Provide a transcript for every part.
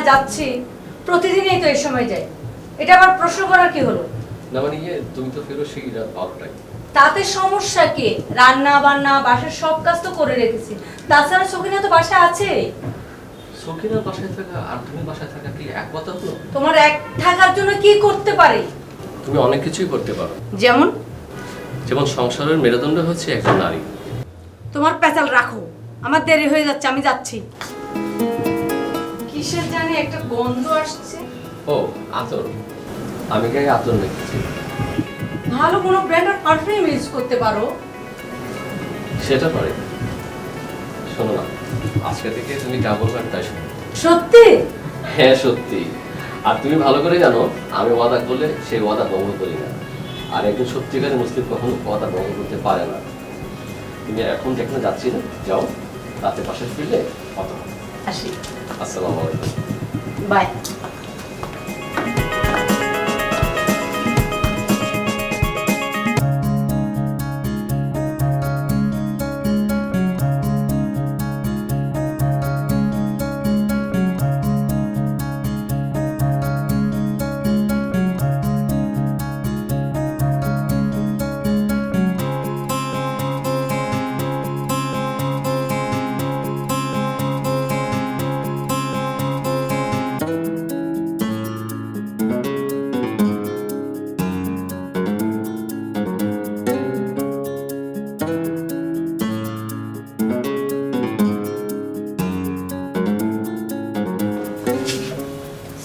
যাচ্ছি, প্রতিদিনই তো এই সময় যাই, এটা আবার প্রশ্ন করার কি হলো? না মানে তুমি তো ফেরো সেই রাত 12টায়। তাতে সমস্যা কি? রান্না বান্না বাসার সব কাজ তো করে রেখেছি, তাছাড়া সখিনা তো বাসায় আছে। সখিনার বাসায় থাকা আর তুমি বাসায় থাকা কি এক কথা হলো? তোমার এক থাকার জন্য কি করতে পারি? তুমি অনেক কিছুই করতে পারো। যেমন? যেমন সংসারের মেরুদণ্ড হচ্ছে একজন নারী। তোমার পেঁচাল রাখো, আমার দেরি হয়ে যাচ্ছে, আমি যাচ্ছি। কিসের জানি একটা গন্ধ আসছে। ও আতর, আমি গায়ে আতর মেখেছি। ভালো কোনো ব্র্যান্ডের পারফিউম ইউজ করতে পারো। সেটা পারে। শোনো না, আজকে থেকে তুমি যা বলবে আমি তাই শুনবো। সত্যি? হ্যাঁ সত্যি। আর তুমি ভালো করে জানো আমি ওয়াদা করলে সেই ওয়াদা ভঙ্গ করি না। আর একজন সত্যিকারের মুসলিম কখনো ওয়াদা ভঙ্গ করতে পারে না। তুমি এখন যেখানে যাচ্ছি না, যাও, রাতে পাশে ফিরলে কথা হবে। আসি। আসসালামু আলাইকুম। বাই।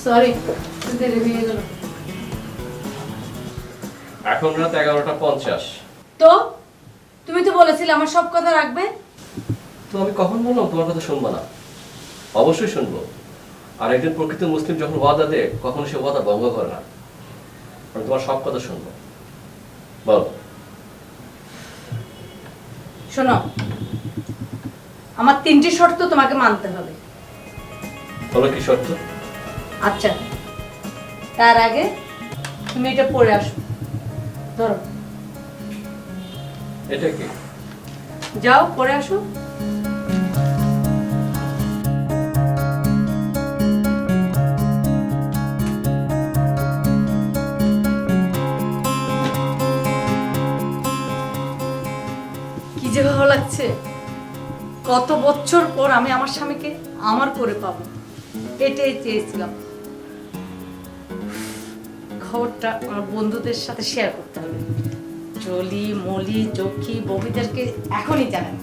সরি, দেরি হয়ে গেল। এখন রাত 11:50। তো তুমি তো বলেছিলে আমার সব কথা রাখবে। তো আমি কখন বললাম তোমার কথা শুনবো না? অবশ্যই শুনবো। আর একজন প্রকৃত মুসলিম যখন ওয়াদা দেয় কখনো সে ওয়াদা ভঙ্গ করে না। আমি তোমার সব কথা শুনবো। বলো। শোনো, আমার 3টি শর্ত তোমাকে মানতে হবে। বলো কি শর্ত? আচ্ছা, তার আগে তুমি এটা পড়ে আসো। ধরো, এটা কি? যাও পড়ে আসো। কি যে ভালো লাগছে, কত বছর পর আমি আমার স্বামীকে আমার করে পাবো, এটাই চেয়েছিলাম। খবরটা আমার বন্ধুদের সাথে শেয়ার করতে হবে। জলি, মলি, চোখি, ববিদেরকে এখনই জানান।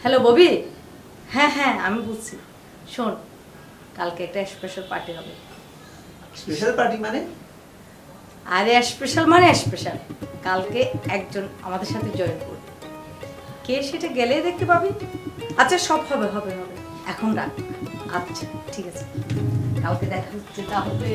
হ্যালো ববি। হ্যাঁ হ্যাঁ আমি বুঝছি। শোন, কালকে একটা স্পেশাল পার্টি হবে। স্পেশাল পার্টি মানে? আরে স্পেশাল মানে স্পেশাল। কালকে একজন আমাদের সাথে জয়েন করবে। কে সেটা গেলেই দেখতে পাবি। আচ্ছা সব হবে হবে হবে, এখন রাখ। আচ্ছা ঠিক আছে, কালকে দেখা হচ্ছে তাহলে।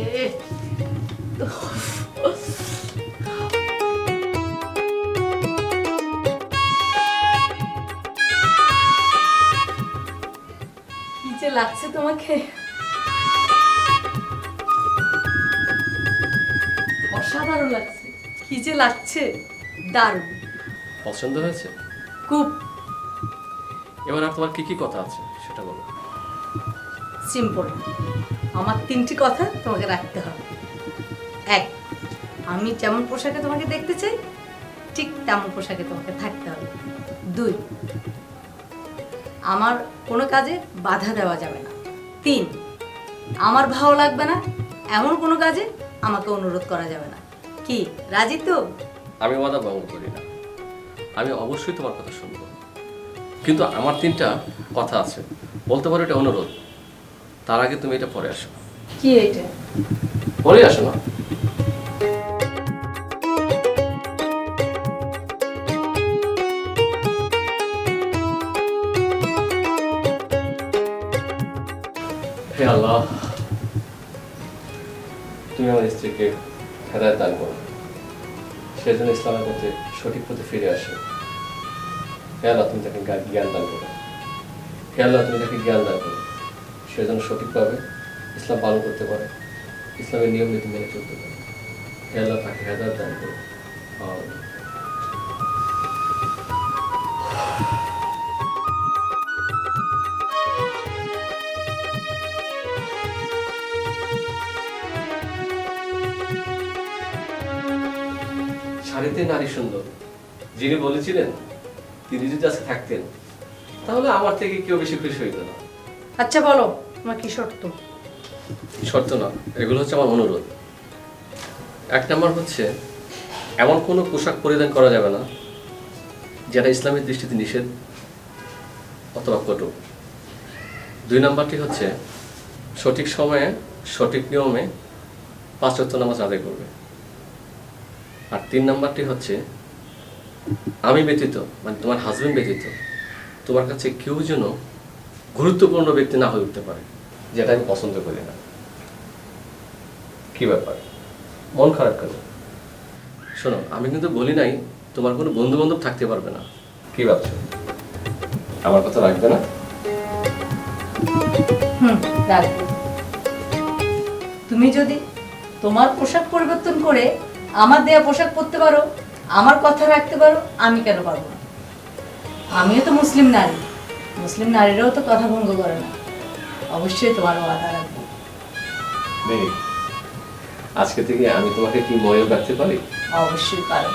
কি যে লাগছে তোমাকে, অসাধারণ লাগছে। কি যে লাগছে, দারুণ। পছন্দ হয়েছে? খুব। এবার আর তোমার কি কি কথা আছে সেটা বলো। সিম্পল, আমার 3টি কথা তোমাকে রাখতে হবে। 1, আমি যেমন পোশাকে তোমাকে দেখতে চাই ঠিক তেমন পোশাকে তোমাকে থাকতে হবে। 2, আমার কোনো কাজে বাধা দেওয়া যাবে না। 3, আমার ভালো লাগবে না এমন কোনো কাজে আমাকে অনুরোধ করা যাবে না। কি রাজি তো? আমি ওয়াদা ভঙ্গ করি না, আমি অবশ্যই তোমার কথা শুনবো। কিন্তু আমার 3টা কথা আছে, বলতে পারো এটা অনুরোধ। তার আগে তুমি এটা পরে আসো। কি এটা? পরে আসো না। হে আল্লাহ, তুমি আমার স্ত্রীকে হেদায়েত দান করো, সেজন্য ইসলামের পথে সঠিক পথে ফিরে আসে। হে আল্লাহ, তুমি তাকে জ্ঞান দান করো। হে আল্লাহ, তুমি তাকে জ্ঞান দান করো, সেজন্য সঠিকভাবে ইসলাম পালন করতে পারে, ইসলামের নিয়ম নীতি মেনে চলতে পারে। হে আল্লাহ, তাকে হেদায়েত দান করো। আমিন। সত্যি নারী সুন্দর, যিনি বলেছিলেন তিনি যদি আজকে থাকতেন তাহলে আমার থেকে কেউ বেশি খুশি হইত না। আচ্ছা বলো, তোমার কি শর্ত? শর্ত না, এগুলো হচ্ছে আমার অনুরোধ। এক নম্বর হচ্ছে এমন কোনো পোশাক পরিধান করা যাবে না যেটা ইসলামের দৃষ্টিতে নিষেধ অথবা কটু। 2 নম্বরটি হচ্ছে সঠিক সময়ে সঠিক নিয়মে 5 ওয়াক্ত নামাজ আদায় করবে। আর 3 নম্বরটি হচ্ছে আমি ব্যতীত, মানে তোমার হাজবেন্ড ব্যতীত তোমার কাছে কেউ যেন গুরুত্বপূর্ণ ব্যক্তি না হয়ে উঠতে পারে, যেটা আমি পছন্দ করি না। কি ব্যাপার, মন খারাপ কেন? শোনো, আমি কিন্তু বলি নাই তোমার কোনো বন্ধু বান্ধব থাকতে পারবে না। কি ভাবছো, আমার কথা রাখবে না? রাখবো। তুমি যদি তোমার পোশাক পরিবর্তন করে আমার দেয়া পোশাক পরতে পারো, আমার কথা রাখতে পারো, আমি কেন পারবো না? আমিও তো মুসলিম নারী, মুসলিম নারীরাও তো কথা ভঙ্গ করে না। অবশ্যই তোমার ওয়াদা রাখবো। আজকে থেকে আমি তোমাকে কি মনে রাখতে পারি? অবশ্যই পারো।